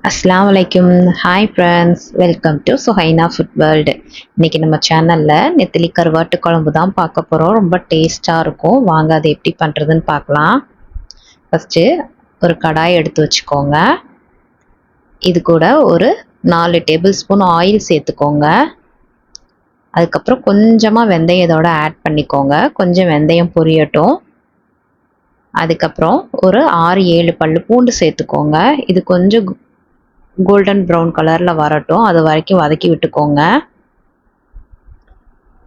அஸ்ஸலாமு அலைக்கும். Hi friends, welcome to Suhaina food world. இன்றைக்கி நம்ம சேனலில் நெத்திலி கருவாட்டு குழம்பு தான் பார்க்க போகிறோம். ரொம்ப டேஸ்ட்டாக இருக்கும். வாங்க அதை எப்படி பண்ணுறதுன்னு பார்க்கலாம். ஃபஸ்ட்டு ஒரு கடாய் எடுத்து வச்சுக்கோங்க. இது கூட ஒரு 4 டேபிள் ஸ்பூன் ஆயில் சேர்த்துக்கோங்க. அதுக்கப்புறம் கொஞ்சமாக வெந்தயம் இதோட ஆட் பண்ணிக்கோங்க. கொஞ்சம் வெந்தயம் பொரியட்டும். அதுக்கப்புறம் ஒரு 6-7 பல்லு பூண்டு சேர்த்துக்கோங்க. இது கொஞ்சம் கோல்டன் ப்ரௌன் கலரில் வரட்டும், அது வரைக்கும் வதக்கி விட்டுக்கோங்க.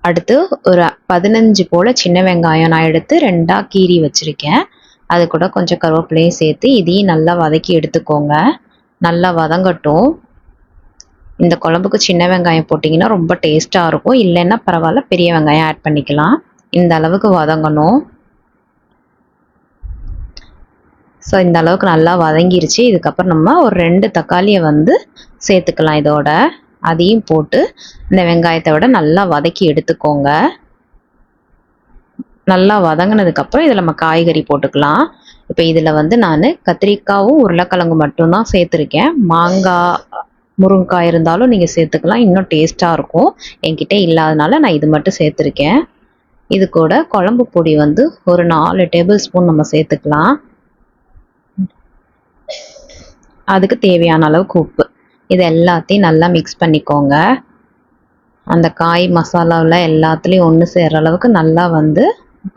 அடுத்து ஒரு 15 போல் சின்ன வெங்காயம் நான் எடுத்து 2ஆக கீறி வச்சுருக்கேன். அது கூட கொஞ்சம் கருவேப்பிலையும் சேர்த்து இதையும் நல்லா வதக்கி எடுத்துக்கோங்க. நல்லா வதங்கட்டும். இந்த குழம்புக்கு சின்ன வெங்காயம் போட்டிங்கன்னா ரொம்ப டேஸ்ட்டாக இருக்கும். இல்லைன்னா பரவாயில்ல, பெரிய வெங்காயம் ஆட் பண்ணிக்கலாம். இந்த அளவுக்கு வதங்கணும். ஸோ இந்த அளவுக்கு நல்லா வதங்கிருச்சு. இதுக்கப்புறம் நம்ம ஒரு 2 தக்காளியை சேர்த்துக்கலாம். இதோட அதையும் போட்டு இந்த வெங்காயத்தை விட நல்லா வதக்கி எடுத்துக்கோங்க. நல்லா வதங்கினதுக்கப்புறம் இதில் நம்ம காய்கறி போட்டுக்கலாம். இப்போ இதில் நான் கத்திரிக்காயும் உருளைக்கிழங்கு மட்டும்தான் சேர்த்துருக்கேன். மாங்காய், முருங்கைக்காய் இருந்தாலும் நீங்கள் சேர்த்துக்கலாம், இன்னும் டேஸ்ட்டாக இருக்கும். என்கிட்ட இல்லாதனால நான் இது மட்டும் சேர்த்துருக்கேன். இது கூட குழம்பு பொடி ஒரு 4 டேபிள் ஸ்பூன் நம்ம சேர்த்துக்கலாம். அதுக்கு தேவையான அளவுக்கு உப்பு. இது எல்லாத்தையும் நல்லா மிக்ஸ் பண்ணிக்கோங்க. அந்த காய் மசாலாவில் எல்லாத்துலேயும் ஒன்று சேர்கிற அளவுக்கு நல்லா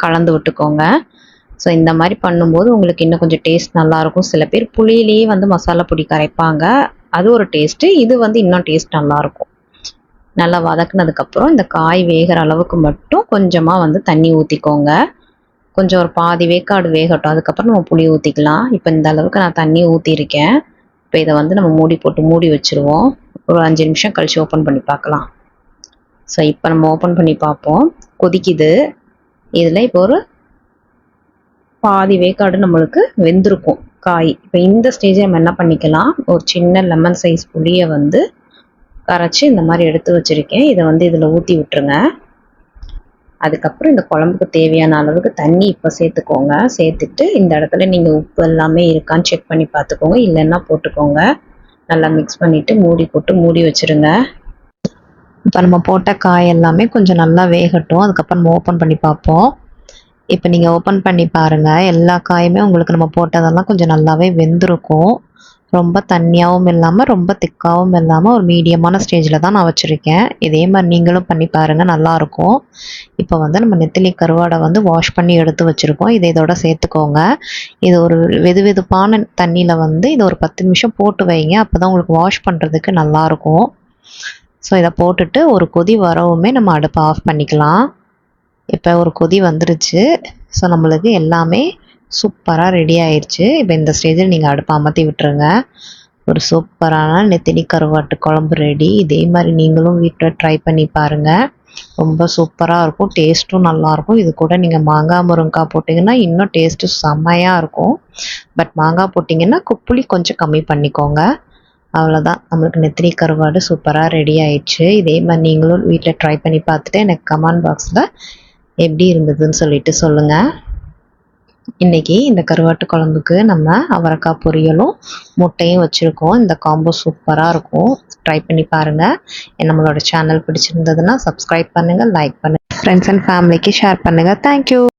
கலந்து விட்டுக்கோங்க. ஸோ இந்த மாதிரி பண்ணும்போது உங்களுக்கு இன்னும் கொஞ்சம் டேஸ்ட் நல்லாயிருக்கும். சில பேர் புளியிலேயே மசாலா பொடி கரைப்பாங்க, அது ஒரு டேஸ்ட்டு. இது இன்னும் டேஸ்ட் நல்லாயிருக்கும். நல்லா வதக்குனதுக்கப்புறம் இந்த காய் வேகிற அளவுக்கு மட்டும் கொஞ்சமாக தண்ணி ஊற்றிக்கோங்க. கொஞ்சம் ஒரு பாதி வேக்காடு வேகட்டும், அதுக்கப்புறம் நம்ம புளி ஊற்றிக்கலாம். இப்போ இந்த அளவுக்கு நான் தண்ணி ஊற்றிருக்கேன். இப்போ இதை நம்ம மூடி போட்டு மூடி வச்சுருவோம். ஒரு 5 நிமிஷம் கழித்து ஓப்பன் பண்ணி பார்க்கலாம். ஸோ இப்போ நம்ம ஓப்பன் பண்ணி பார்ப்போம். கொதிக்குது. இதில் இப்போ ஒரு பாதி வேக்காடு நம்மளுக்கு வெந்திருக்கும் காய். இப்போ இந்த ஸ்டேஜை நம்ம என்ன பண்ணிக்கலாம், ஒரு சின்ன லெமன் சைஸ் புளியை கரைச்சி இந்த மாதிரி எடுத்து வச்சுருக்கேன். இதை இதில் ஊற்றி விட்டுருங்க. அதுக்கப்புறம் இந்த குழம்புக்கு தேவையான அளவுக்கு தண்ணி இப்போ சேர்த்துக்கோங்க. சேர்த்துட்டு இந்த இடத்துல நீங்கள் உப்பு எல்லாமே இருக்கான்னு செக் பண்ணி பார்த்துக்கோங்க, இல்லைன்னா போட்டுக்கோங்க. நல்லா மிக்ஸ் பண்ணிவிட்டு மூடி போட்டு மூடி வச்சுருங்க. இப்போ நம்ம போட்ட காய் எல்லாமே கொஞ்சம் நல்லா வேகட்டும். அதுக்கப்புறம் நம்ம ஓப்பன் பண்ணி பார்ப்போம். இப்போ நீங்கள் ஓப்பன் பண்ணி பாருங்கள். எல்லா காயுமே உங்களுக்கு நம்ம போட்டதெல்லாம் கொஞ்சம் நல்லாவே வெந்திருக்கும். ரொம்ப தண்ணியாகவும் இல்லாமல் ரொம்ப திக்காகவும் இல்லாமல் ஒரு மீடியமான ஸ்டேஜில் தான் நான் வச்சுருக்கேன். இதே மாதிரி நீங்களும் பண்ணி பாருங்கள், நல்லாயிருக்கும். இப்போ நம்ம நெத்திலி கருவாடை வாஷ் பண்ணி எடுத்து வச்சுருக்கோம். இதை இதோட சேர்த்துக்கோங்க. இது ஒரு வெதுவெதுப்பான தண்ணியில் இதை ஒரு 10 நிமிஷம் போட்டு வைங்க. அப்போ தான் உங்களுக்கு வாஷ் பண்ணுறதுக்கு நல்லாயிருக்கும். ஸோ இதை போட்டுட்டு ஒரு கொதி வரவுமே நம்ம அடுப்பை ஆஃப் பண்ணிக்கலாம். இப்போ ஒரு கொதி வந்துருச்சு. ஸோ நம்மளுக்கு எல்லாமே சூப்பராக ரெடி ஆயிடுச்சு. இப்போ இந்த ஸ்டேஜில் நீங்கள் அடுப்பை அமர்த்தி விட்டுருங்க. ஒரு சூப்பரான நெத்திலி கருவாட்டு குழம்பு ரெடி. இதே மாதிரி நீங்களும் வீட்டில் ட்ரை பண்ணி பாருங்கள். ரொம்ப சூப்பராக இருக்கும், டேஸ்ட்டும் நல்லாயிருக்கும். இது கூட நீங்கள் மாங்காய் முருங்கைக்காய் போட்டிங்கன்னா இன்னும் டேஸ்ட்டு செம்மையாக இருக்கும். பட் மாங்காய் போட்டிங்கன்னா புளி கொஞ்சம் கம்மி பண்ணிக்கோங்க. அவ்வளோதான், நம்மளுக்கு நெத்திலி கருவாடு சூப்பராக ரெடி ஆயிடுச்சு. இதே மாதிரி நீங்களும் வீட்டில் ட்ரை பண்ணி பார்த்துட்டு எனக்கு கமெண்ட் பாக்ஸில் எப்படி இருந்ததுன்னு சொல்லிட்டு சொல்லுங்கள். இன்றைக்கி இந்த கருவாட்டு குழம்புக்கு நம்ம அவரைக்காய் பொரியலும் முட்டையும் வச்சுருக்கோம். இந்த காம்போ சூப்பராக இருக்கும். ட்ரை பண்ணி பாருங்கள். நம்மளோட சேனல் பிடிச்சிருந்ததுன்னா சப்ஸ்கிரைப் பண்ணுங்கள், லைக் பண்ணுங்கள், ஃப்ரெண்ட்ஸ் அண்ட் ஃபேமிலிக்கு ஷேர் பண்ணுங்கள். தேங்க்யூ.